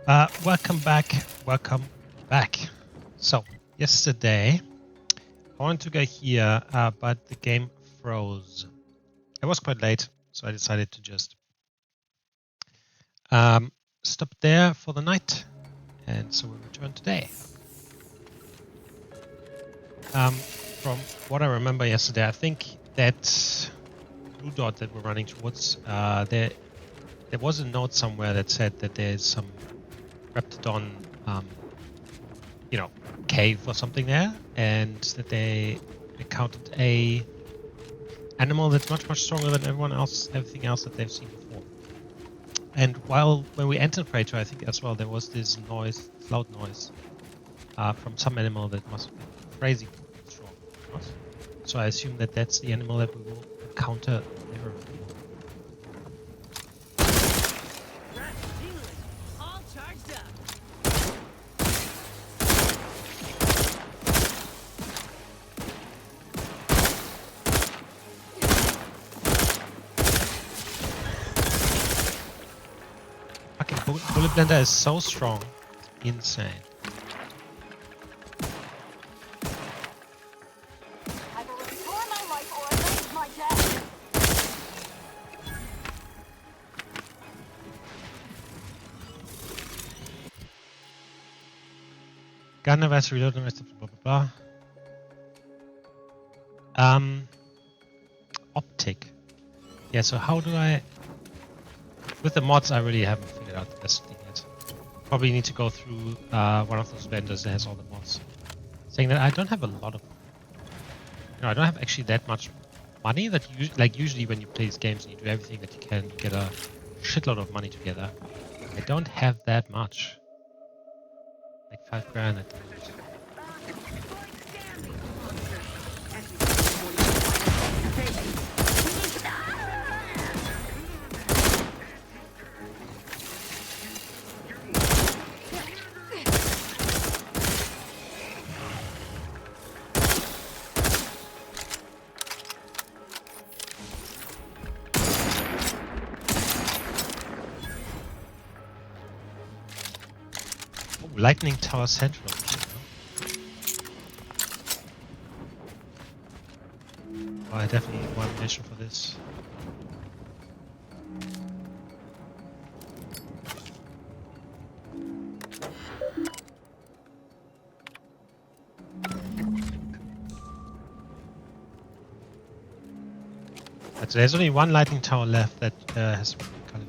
Welcome back. Welcome back. So, yesterday, I wanted to go here, but the game froze. It was quite late, so I decided to just stop there for the night. And so we return today. From what I remember yesterday, I think that blue dot that we're running towards, there was a note somewhere that said that there's some Reptidon, cave or something there, and that they encountered a animal that's much stronger than everything else that they've seen before. And when we entered Praetor, I think as well there was this noise, loud noise, from some animal that must have been crazy strong. So I assume that that's the animal that we will encounter later. Bullet Blender is so strong, it's insane. I will restore my life or avenge my death. Gun advice, reload the rest of blah blah blah. Optic. Yeah, so how do I... With the mods, I really haven't figured out the best thing yet. Probably need to go through one of those vendors that has all the mods. Saying that I don't have a lot of... I don't have actually that much money that usually when you play these games and you do everything that you can, you get a shitload of money together. I don't have that much. Like 5 grand at the moment. Lightning Tower Central. Oh, I definitely need one mission for this. So there's only one lightning tower left that has been colored.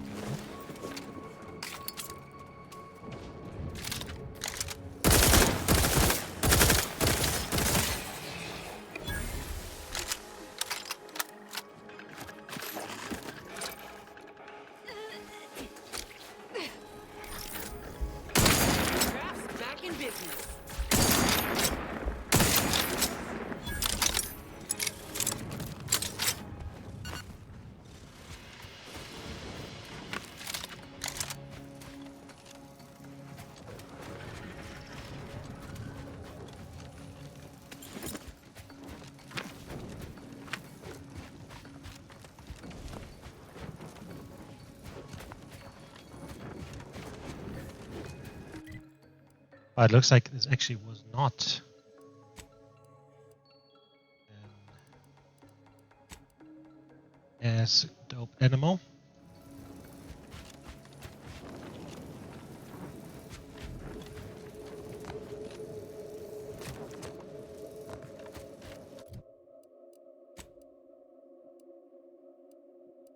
Oh, it looks like this actually was not as dope animal.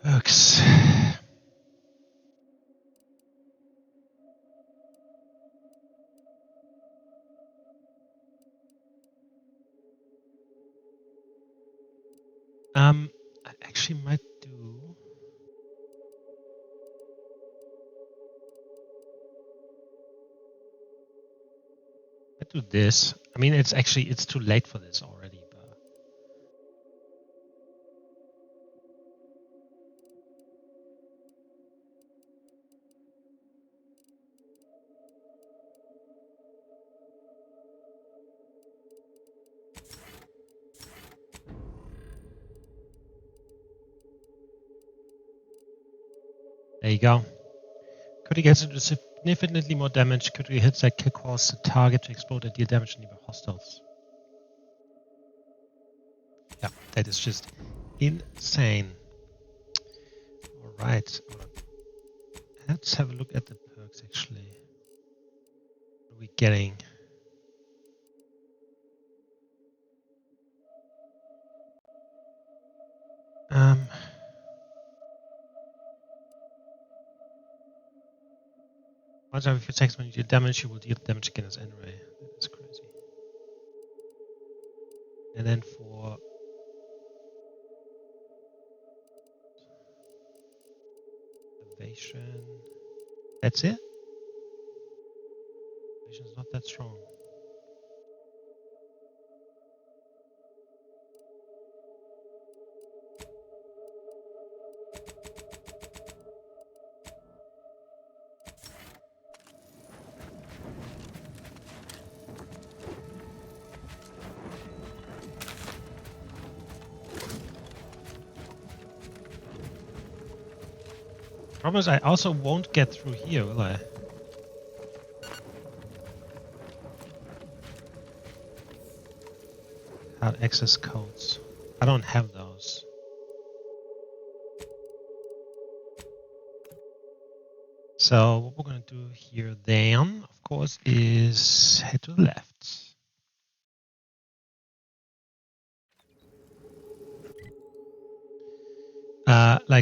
Hooks. I actually might do... this. I mean, it's too late for this already, but... There you go. Could he get into Significantly more damage. Critical hits that can cause the target to explode and deal damage to nearby hostiles. Yeah, that is just insane. Alright. Let's have a look at the perks actually. What are we getting? Once every few seconds when you deal damage, you will deal damage again as N-ray. That is crazy. And then for evasion, that's it? Evasion is not that strong. Problem is, I also won't get through here, will I? Access codes. I don't have those. So what we're going to do here then, of course, is head to the left.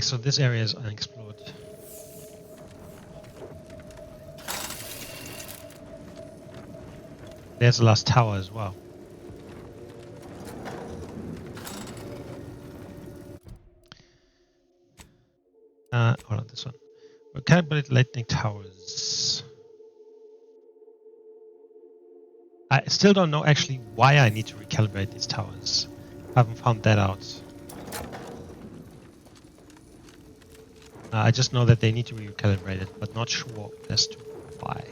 So this area is unexplored. There's the last tower as well. Hold on, this one. We calibrate lightning towers. I still don't know actually why I need to recalibrate these towers. I haven't found that out. I just know that they need to be recalibrated, but not sure as to why.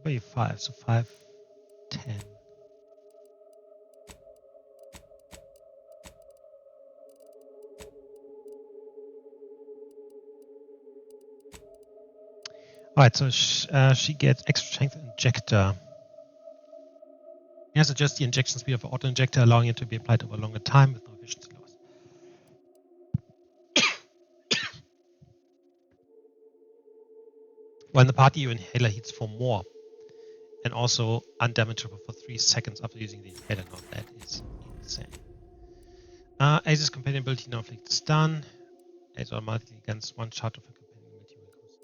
Maybe 5, so 5, 10. Alright, so she gets extra strength injector. Yes, adjust the injection speed of an auto injector, allowing it to be applied over a longer time with no efficiency loss. When the party inhaler heats for more, and also undamageable for 3 seconds after using the inhaler. Now that is insane. Ace's companion now inflicts stun. Ace automatically against one shot of a companion material goes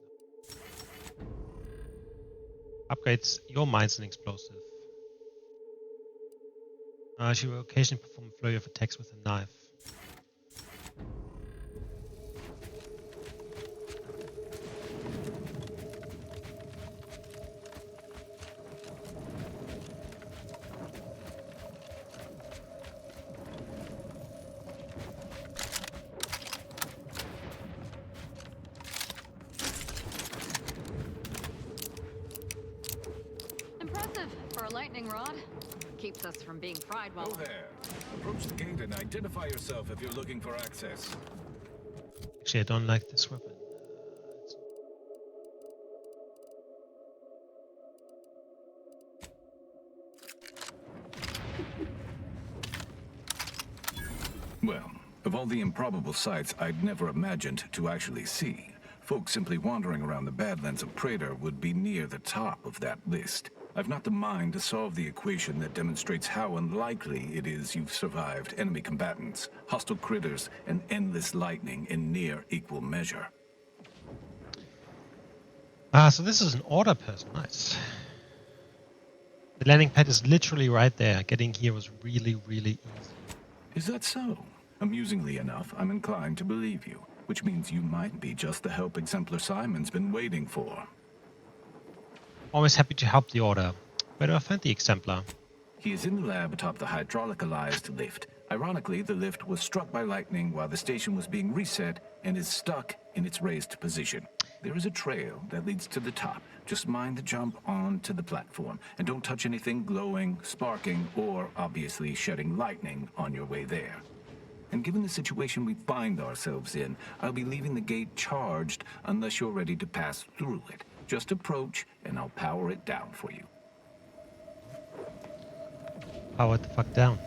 down. Upgrades your mines and explosive. She will occasionally perform a flurry of attacks with a knife. Impressive for a lightning rod. Keeps us from being fried while... Go there. Approach the gate and identify yourself if you're looking for access. Actually, I don't like this weapon. Well, of all the improbable sights I'd never imagined to actually see, folks simply wandering around the Badlands of Praetor would be near the top of that list. I've not the mind to solve the equation that demonstrates how unlikely it is you've survived enemy combatants, hostile critters, and endless lightning in near equal measure. So this is an order person. Nice. The landing pad is literally right there. Getting here was really, really easy. Is that so? Amusingly enough, I'm inclined to believe you, which means you might be just the help Exemplar Simon's been waiting for. Always happy to help the order. Where do I find the Exemplar? He is in the lab atop the hydraulicalized lift. Ironically, the lift was struck by lightning while the station was being reset and is stuck in its raised position. There is a trail that leads to the top. Just mind the jump onto the platform, and don't touch anything glowing, sparking, or obviously shedding lightning on your way there. And given the situation we find ourselves in, I'll be leaving the gate charged unless you're ready to pass through it. Just approach, and I'll power it down for you. Power the fuck down.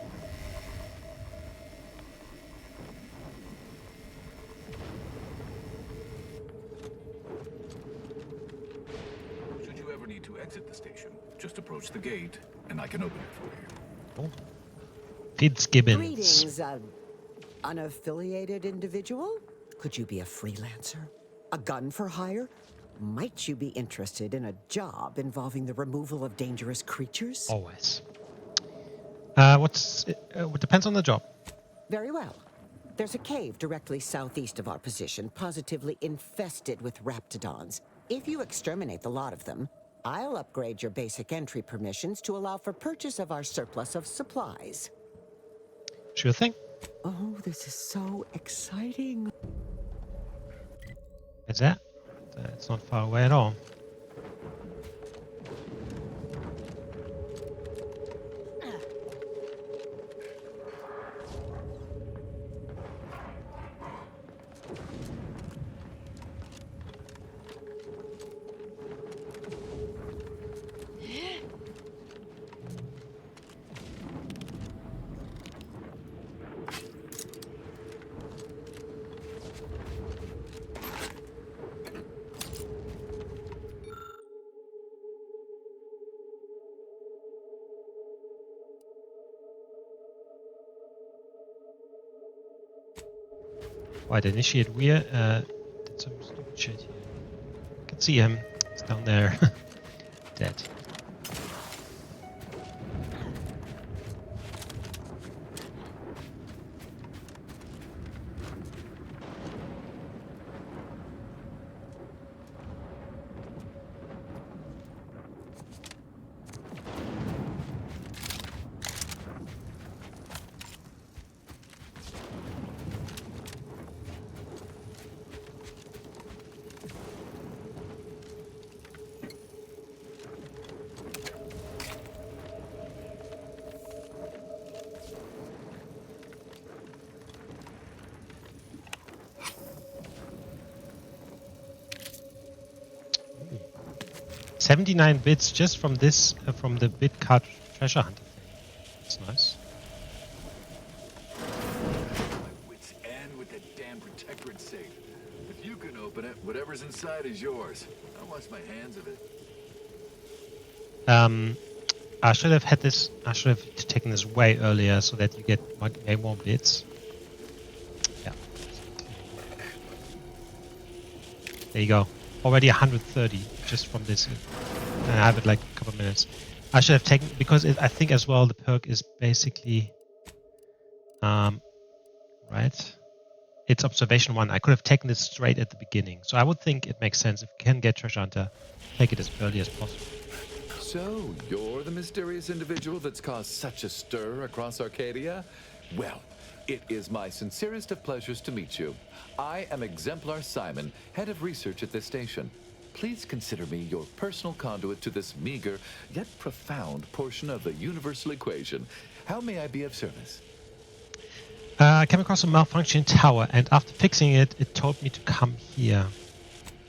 Should you ever need to exit the station, just approach the gate, and I can open it for you. Oh. Fitzgibbons. Greetings, unaffiliated individual? Could you be a freelancer? A gun for hire? Might you be interested in a job involving the removal of dangerous creatures? Always. It depends on the job. Very well. There's a cave directly southeast of our position, positively infested with raptidons. If you exterminate the lot of them, I'll upgrade your basic entry permissions to allow for purchase of our surplus of supplies. Sure thing. Oh, this is so exciting. Is that? It's not far away at all. Why the initiate weir did some stupid shit here. I can see him. He's down there. Dead. $79 bits just from this, from the bit card treasure hunter thing. That's nice. My wits end with that damn protectorate safe. If you can open it, whatever's inside is yours. I'll wash my hands of it. I should have had this. I should have taken this way earlier so that you get way more bits. Yeah. There you go. Already 130 just from this. And I have it like a couple of minutes. I should have taken, because I think as well the perk is basically, right? It's observation 1. I could have taken this straight at the beginning. So I would think it makes sense if you can get treasure hunter, take it as early as possible. So, you're the mysterious individual that's caused such a stir across Arcadia? Well, it is my sincerest of pleasures to meet you. I am Exemplar Simon, head of research at this station. Please consider me your personal conduit to this meager, yet profound portion of the universal equation. How may I be of service? I came across a malfunctioning tower, and after fixing it, it told me to come here.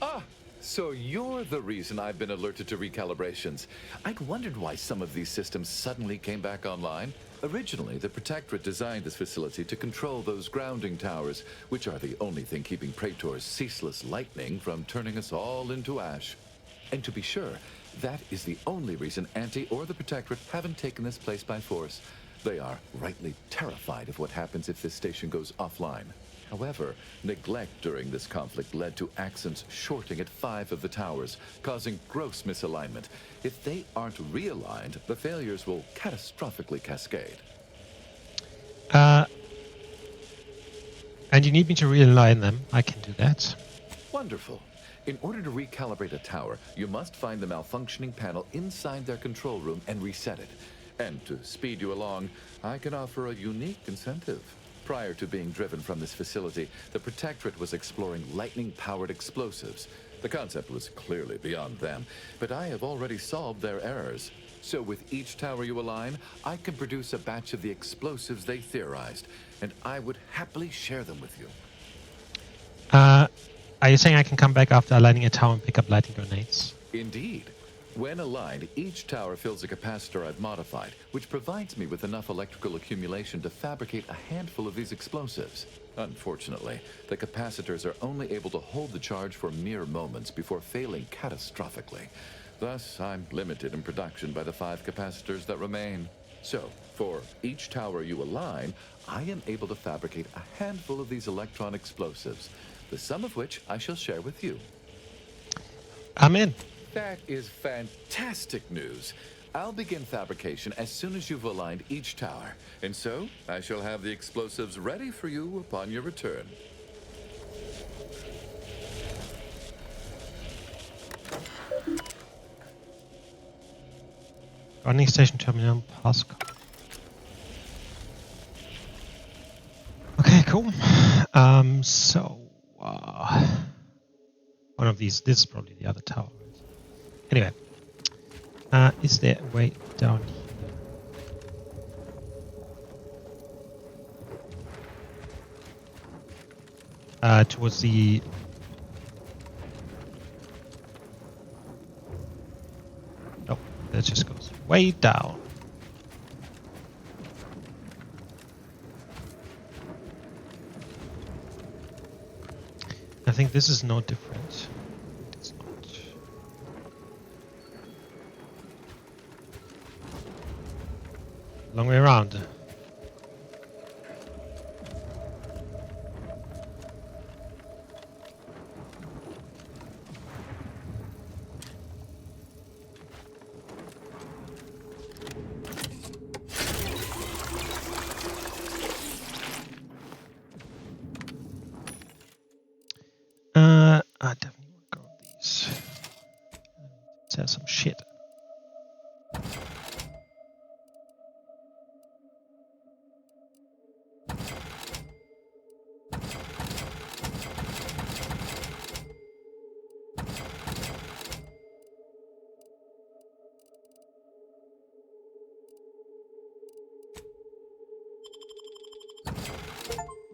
Ah, so you're the reason I've been alerted to recalibrations. I'd wondered why some of these systems suddenly came back online. Originally, the Protectorate designed this facility to control those grounding towers, which are the only thing keeping Praetor's ceaseless lightning from turning us all into ash. And to be sure, that is the only reason Anti or the Protectorate haven't taken this place by force. They are rightly terrified of what happens if this station goes offline. However, neglect during this conflict led to Accents shorting at 5 of the towers, causing gross misalignment. If they aren't realigned, the failures will catastrophically cascade. And you need me to realign them. I can do that. Wonderful. In order to recalibrate a tower, you must find the malfunctioning panel inside their control room and reset it. And to speed you along, I can offer a unique incentive. Prior to being driven from this facility, the Protectorate was exploring lightning-powered explosives. The concept was clearly beyond them, but I have already solved their errors. So with each tower you align, I can produce a batch of the explosives they theorized, and I would happily share them with you. Are you saying I can come back after aligning a tower and pick up lightning grenades? Indeed. When aligned, each tower fills a capacitor I've modified, which provides me with enough electrical accumulation to fabricate a handful of these explosives. Unfortunately, the capacitors are only able to hold the charge for mere moments before failing catastrophically. Thus, I'm limited in production by the 5 capacitors that remain. So, for each tower you align, I am able to fabricate a handful of these electron explosives, the sum of which I shall share with you. I'm in. That is fantastic news. I'll begin fabrication as soon as you've aligned each tower, and so I shall have the explosives ready for you upon your return. Running station terminal passcode. Okay, cool. One of these. This is probably the other tower. Right? Anyway, is there a way down here? Towards the. Oh, that just goes way down. I think this is no different. It's not. Long way around. I definitely want to go with these. Let's have some shit.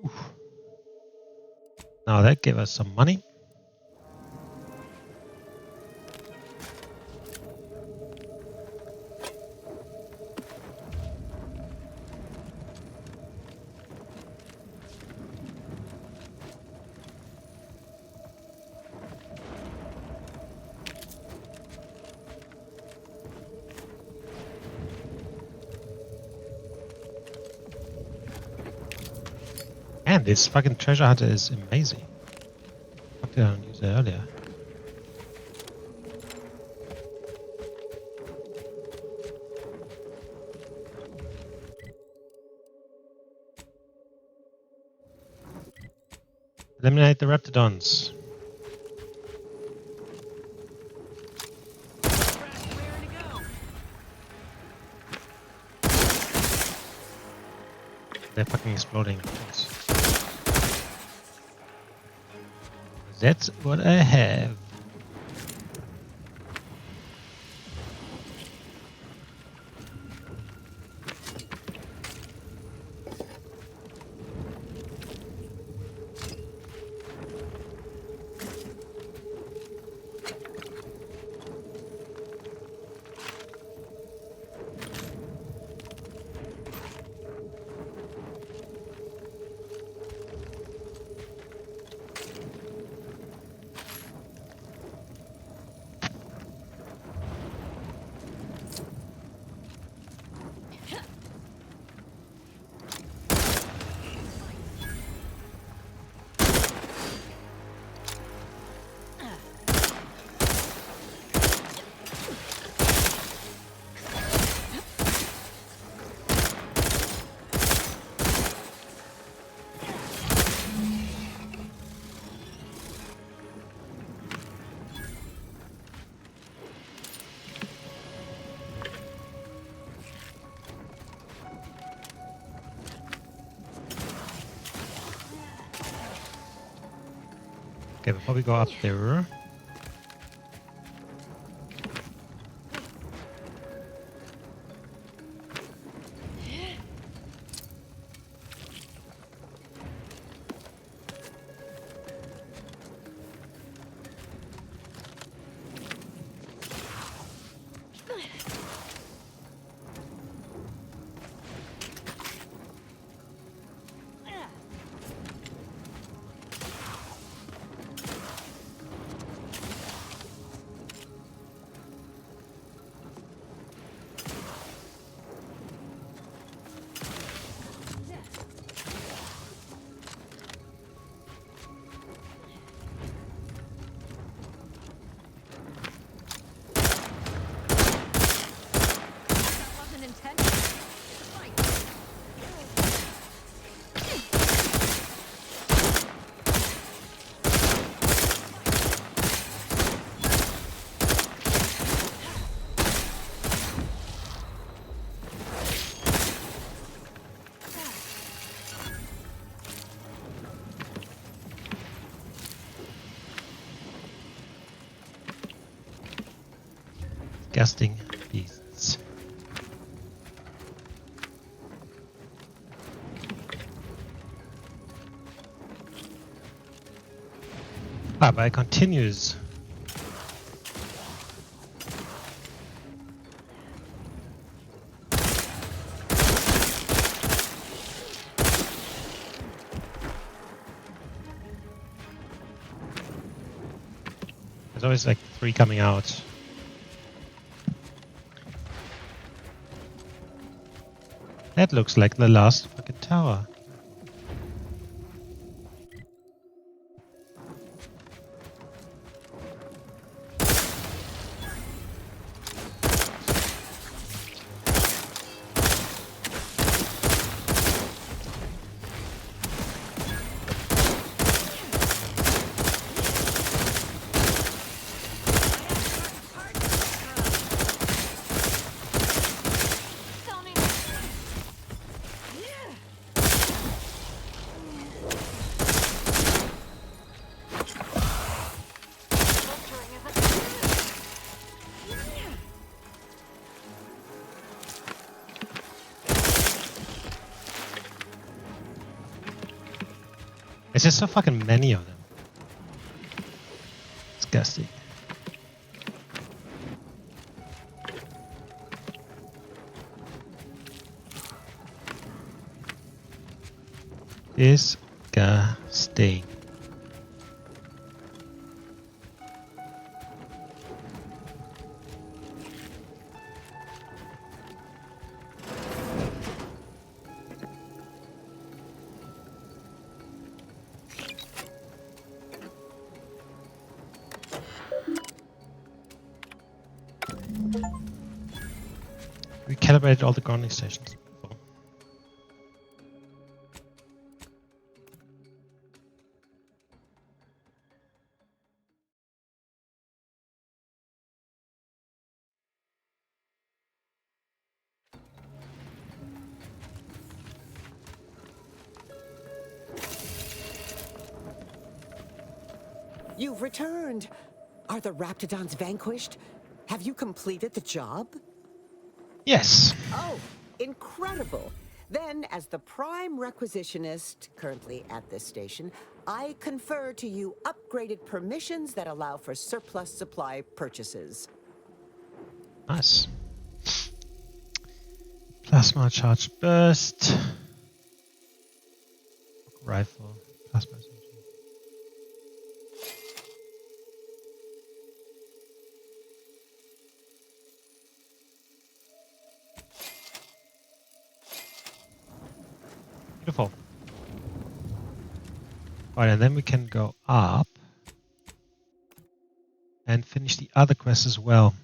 Oof. Now that gave us some money. Man, this fucking treasure hunter is amazing. Fuck, did I not use it earlier? Eliminate the Raptidons. They're fucking exploding. That's what I have. Okay, before we go up there. Disgusting beasts. Ah, but it continues. There's always like 3 coming out. That looks like the last fucking tower. There's just so fucking many of them. Disgusting. Disgusting. We calibrated all the grounding stations. You've returned. Are the Raptidons vanquished? Have you completed the job? Yes. Oh, incredible. Then, as the prime requisitionist currently at this station, I confer to you upgraded permissions that allow for surplus supply purchases. Nice. Plasma charge burst. Rifle. Plasma. Beautiful. Alright, and then we can go up and finish the other quests as well.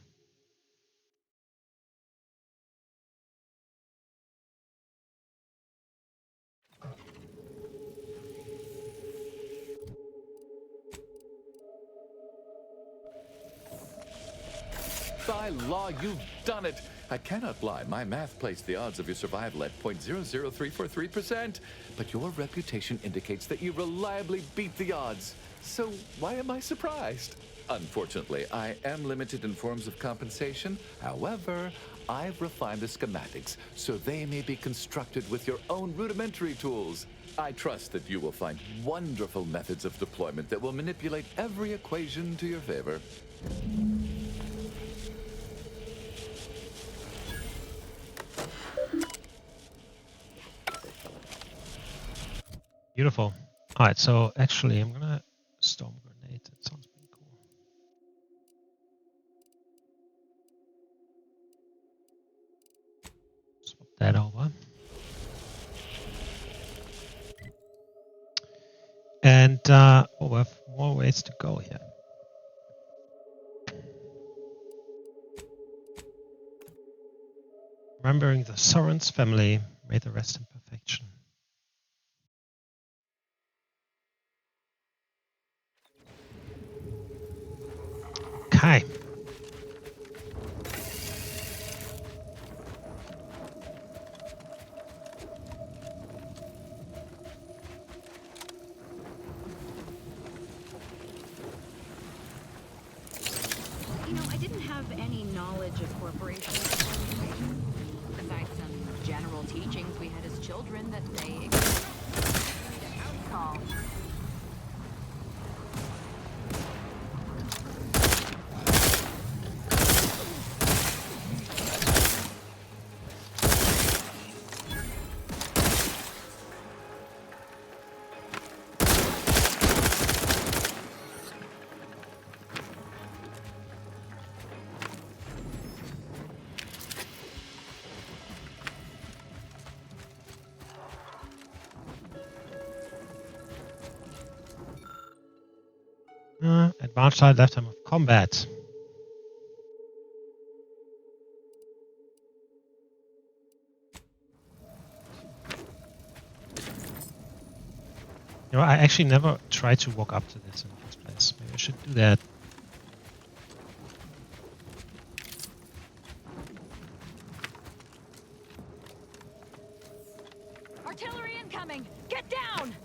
By law, you've done it. I cannot lie. My math placed the odds of your survival at 0.00343%. But your reputation indicates that you reliably beat the odds. So why am I surprised? Unfortunately, I am limited in forms of compensation. However, I've refined the schematics so they may be constructed with your own rudimentary tools. I trust that you will find wonderful methods of deployment that will manipulate every equation to your favor. Beautiful. All right, so actually, I'm gonna storm grenade. That sounds pretty cool. Swap that over. And oh, we have more ways to go here. Remembering the Soren's family, may they rest in perfection. Okay. You know, I didn't have any knowledge of corporations. Besides some general teachings we had as children that they exist. House call. Advanced side lifetime of combat. You know, I actually never tried to walk up to this in the first place. Maybe I should do that. Artillery incoming! Get down!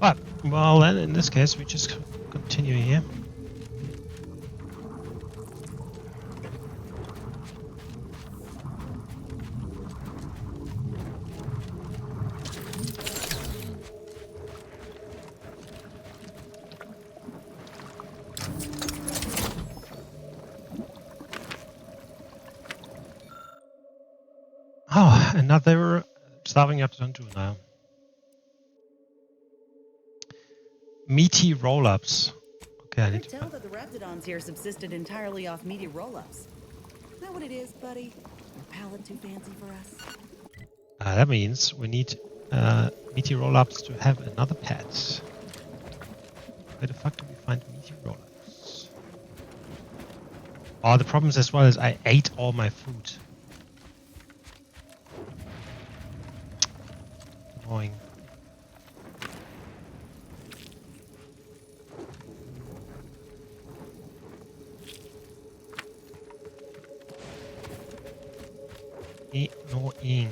But, well then, in this case, we just continue here. Oh, another starving up to do now. Meaty roll-ups. Okay, I need to tell that the Raptidons here subsisted entirely off meaty roll-ups. Is that what it is, buddy? Your palate too fancy for us? that means we need meaty roll-ups to have another pet. Where the fuck do we find meaty roll-ups? Oh, the problem as well is I ate all my food. Annoying. Annoying.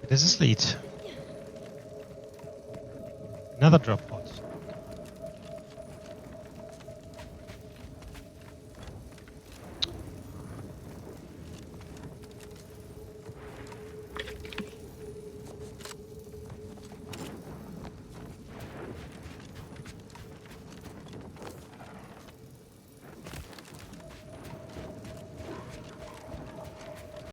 This is lead. Another drop pod.